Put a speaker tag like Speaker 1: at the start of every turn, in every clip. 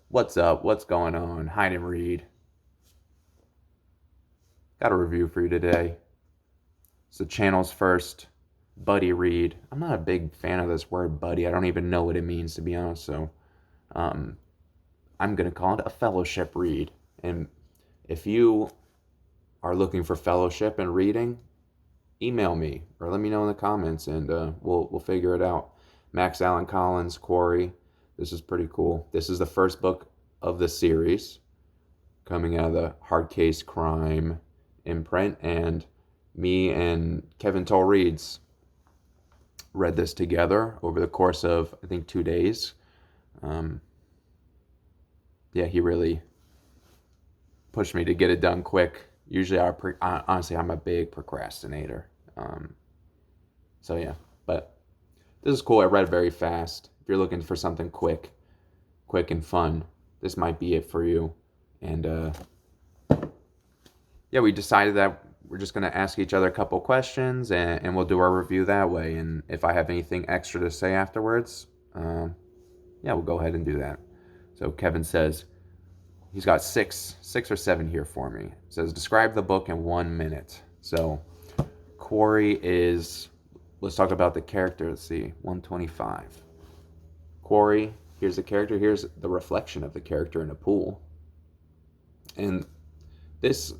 Speaker 1: What's up? What's going on? Hide and read. Got a review for you today. It's the channel's first buddy read. I'm not a big fan of this word buddy. I don't even know what it means, to be honest. So um, I'm going to call it a fellowship read. And if you are looking for fellowship and reading, email me or let me know in the comments and we'll figure it out. Max Allan Collins, Quarry. This is pretty cool. This is the first book of the series, coming out of the hard case crime imprint, and me and Kevin Toll Reeds read this together over the course of I think 2 days. Um, yeah, he really pushed me to get it done quick. Usually, honestly, I'm a big procrastinator. Um, so yeah, but this is cool. I read it very fast. If you're looking for something quick and fun, this might be it for you. And yeah, we decided that we're just going to ask each other a couple questions and we'll do our review that way. And if I have anything extra to say afterwards, yeah, we'll go ahead and do that. So Kevin says he's got six or seven here for me. It says, describe the book in 1 minute. So Quarry is, let's talk about the character. Let's see, 125. Quarry, here's the character. Here's the reflection of the character in a pool. And this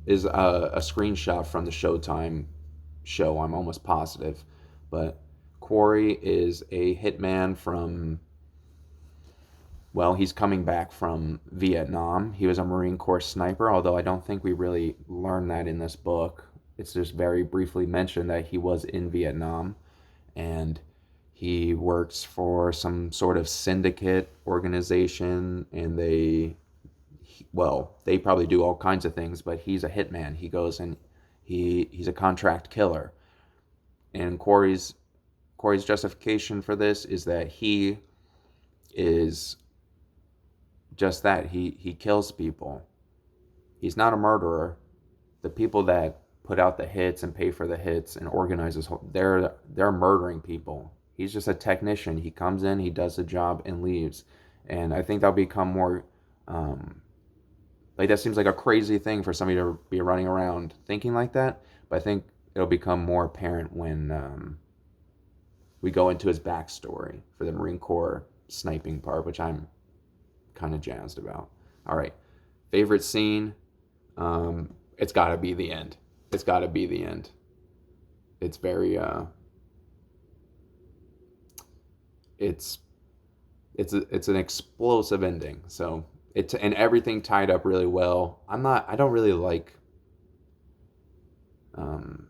Speaker 1: is a screenshot from the Showtime show, I'm almost positive. But Quarry is a hitman from, well, he's coming back from Vietnam. He was a Marine Corps sniper, although I don't think we really learn that in this book. It's just very briefly mentioned that he was in Vietnam, and he works for some sort of syndicate organization, and they probably do all kinds of things, but he's a hitman. He goes and he's a contract killer. And Quarry's justification for this is that he is just that. He kills people. He's not a murderer. The people that put out the hits and pay for the hits and organize this whole, they're murdering people. He's just a technician. He comes in, he does the job, and leaves. And I think that'll become more like, that seems like a crazy thing for somebody to be running around thinking like that, but I think it'll become more apparent when we go into his backstory for the Marine Corps sniping part, which I'm kind of jazzed about. All right, favorite scene? It's got to be the end. It's got to be the end. It's very it's it's an explosive ending. So it's, and everything tied up really well. I don't really like um,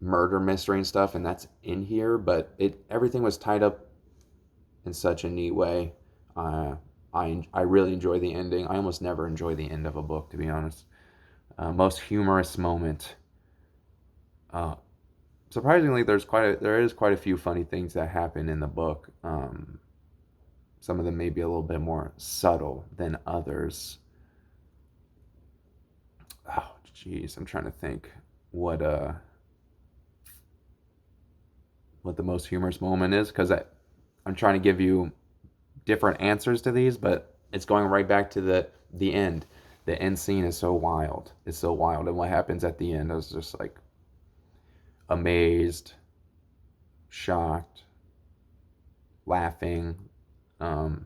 Speaker 1: murder mystery and stuff, and that's in here, but everything was tied up in such a neat way. I really enjoy the ending. I almost never enjoy the end of a book, to be honest. Most humorous moment. Uh, Surprisingly, there is quite a few funny things that happen in the book. Some of them may be a little bit more subtle than others. Oh, jeez, I'm trying to think what uh what the most humorous moment is, because I'm trying to give you different answers to these, but it's going right back to the end. The end scene is so wild. It's so wild, and what happens at the end, I was just like amazed, shocked, laughing. Um,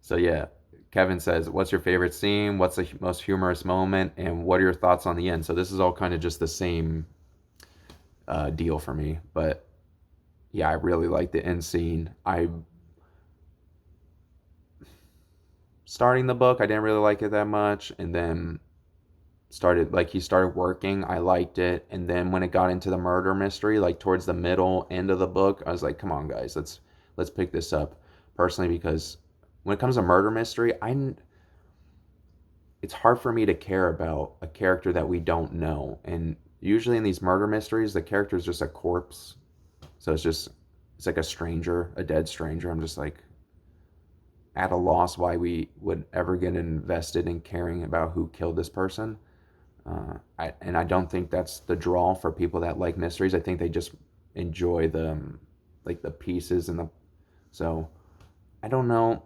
Speaker 1: so yeah, Kevin says, "What's your favorite scene? What's the most humorous moment? And what are your thoughts on the end?" So this is all kind of just the same deal for me, but yeah, I really like the end scene. I Starting the book, I didn't really like it that much, and then he started working, I liked it, and then when it got into the murder mystery, like towards the middle end of the book, I was like, come on guys, let's pick this up. Personally, because when it comes to murder mystery, I it's hard for me to care about a character that we don't know, and usually in these murder mysteries the character is just a corpse. So it's like a stranger, a dead stranger. I'm just like at a loss why we would ever get invested in caring about who killed this person. And I don't think that's the draw for people that like mysteries. I think they just enjoy the like the pieces and the, so I don't know.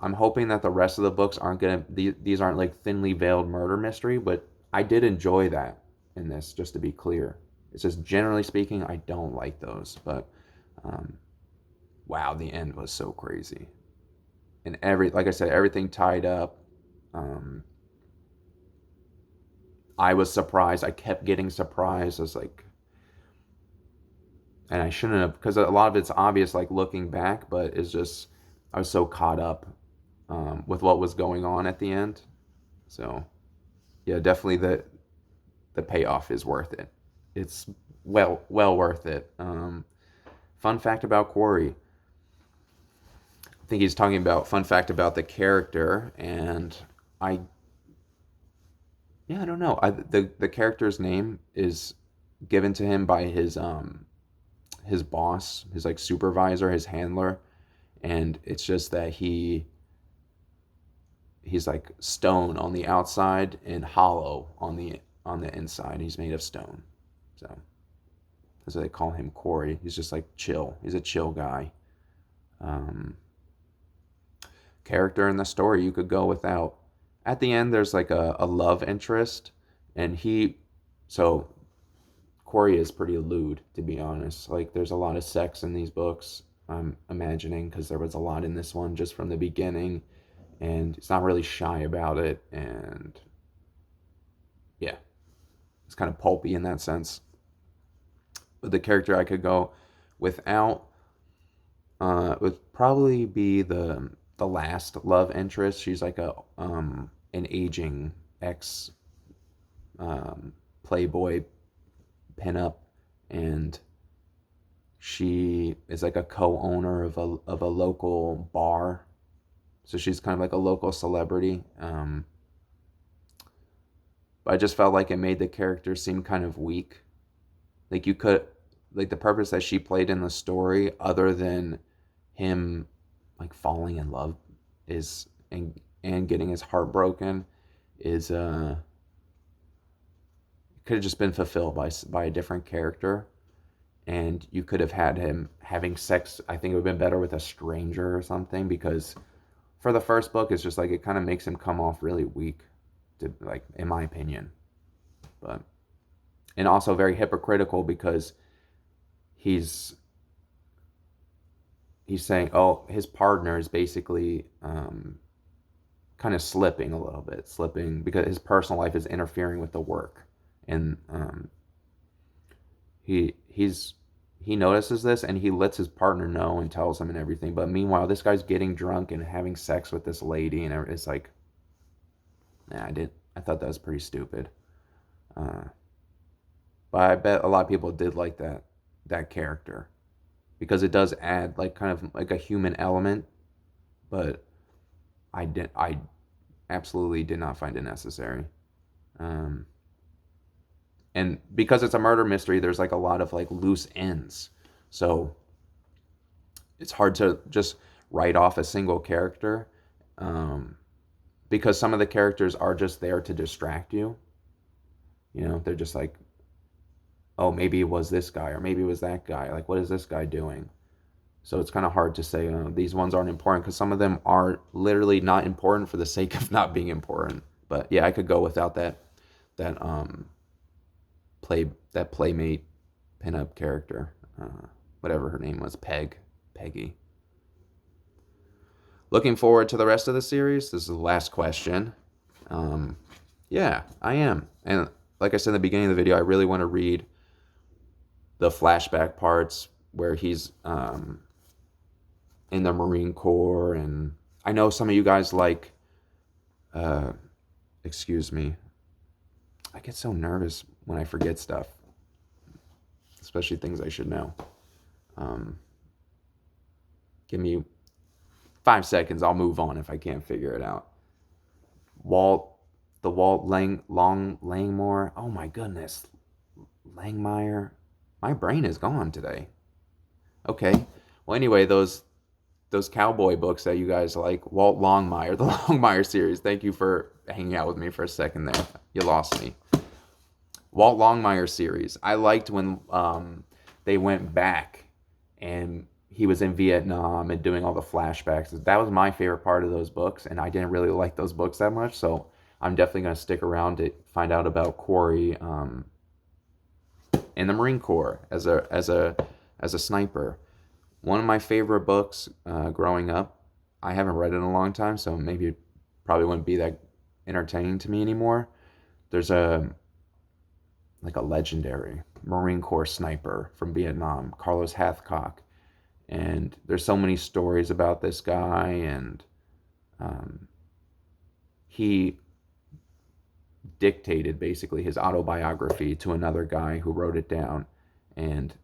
Speaker 1: I'm hoping that the rest of the books aren't gonna these aren't like thinly veiled murder mystery, but I did enjoy that in this. Just to be clear, it's just generally speaking, I don't like those. But um, wow, the end was so crazy, and like I said, everything tied up. Um, I was surprised. I kept getting surprised. I was like, and I shouldn't have, because a lot of it's obvious, like looking back, but it's just I was so caught up with what was going on at the end. So yeah, definitely the payoff is worth it. It's well worth it. Fun fact about Quarry. I think he's talking about fun fact about the character, and I yeah I don't know. The character's name is given to him by his boss, his like supervisor, his handler, and it's just that he's like stone on the outside and hollow on the inside. He's made of stone, so that's why they call him Quarry. He's just like chill. He's a chill guy. Um, Character in the story you could go without. At the end, there's like a love interest, and so Quarry is pretty lewd, to be honest. Like, there's a lot of sex in these books, I'm imagining, because there was a lot in this one just from the beginning, and it's not really shy about it, and yeah, it's kind of pulpy in that sense. But the character I could go without would probably be the last love interest. She's like a an aging ex playboy pinup, and she is like a co-owner of a local bar. So she's kind of like a local celebrity. But I just felt like it made the character seem kind of weak. Like you could, like the purpose that she played in the story, other than him like falling in love, is and getting his heart broken, is could have just been fulfilled by a different character, and you could have had him having sex. I think it would have been better with a stranger or something, because for the first book, it's just like it kind of makes him come off really weak, to like in my opinion, but and also very hypocritical because he's he's saying, oh, his partner is basically kind of slipping a little bit, slipping because his personal life is interfering with the work, and he notices this and he lets his partner know and tells him and everything. But meanwhile, this guy's getting drunk and having sex with this lady, and it's like, nah, I thought that was pretty stupid. Uh, but I bet a lot of people did like that character because it does add like kind of like a human element, but I absolutely did not find it necessary. Um, and because it's a murder mystery, there's like a lot of like loose ends, so it's hard to just write off a single character, um, because some of the characters are just there to distract you. They're just like, oh, maybe it was this guy or maybe it was that guy. Like, what is this guy doing? So it's kind of hard to say these ones aren't important, because some of them are literally not important for the sake of not being important. But yeah, I could go without that playmate pinup character, whatever her name was, Peggy. Looking forward to the rest of the series. This is the last question. Yeah, I am, and like I said in the beginning of the video, I really want to read the flashback parts where he's in the Marine Corps, and I know some of you guys like. Uh, Excuse me. I get so nervous when I forget stuff, especially things I should know. Um, Give me 5 seconds. I'll move on if I can't figure it out. Walt, the Walt Langmore. Oh my goodness, Langmeyer. My brain is gone today. Okay. Well, anyway, those cowboy books that you guys like, Walt Longmire, the Longmire series. Thank you for hanging out with me for a second there. You lost me. Walt Longmire series. I liked when they went back and he was in Vietnam and doing all the flashbacks. That was my favorite part of those books, and I didn't really like those books that much, so I'm definitely going to stick around to find out about Quarry in the Marine Corps as a sniper. One of my favorite books growing up. I haven't read it in a long time, so maybe it probably wouldn't be that entertaining to me anymore. There's a legendary Marine Corps sniper from Vietnam, Carlos Hathcock, and there's so many stories about this guy, and um, he dictated basically his autobiography to another guy who wrote it down. And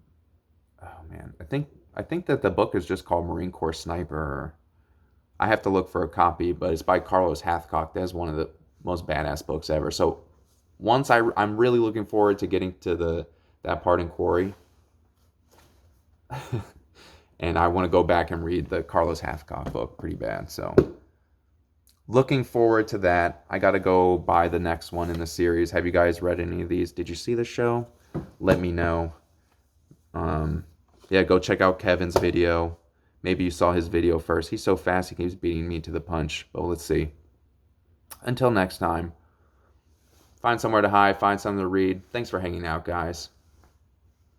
Speaker 1: oh man, I think that the book is just called Marine Corps Sniper. I have to look for a copy, but it's by Carlos Hathcock. That's one of the most badass books ever. So I'm really looking forward to getting to that part in Quarry, and I want to go back and read the Carlos Hathcock book pretty bad. So looking forward to that. I got to go buy the next one in the series. Have you guys read any of these? Did you see the show? Let me know. Yeah, go check out Kevin's video. Maybe you saw his video first. He's so fast, he keeps beating me to the punch. But let's see. Until next time, find somewhere to hide, find something to read. Thanks for hanging out, guys.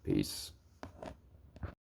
Speaker 1: Peace.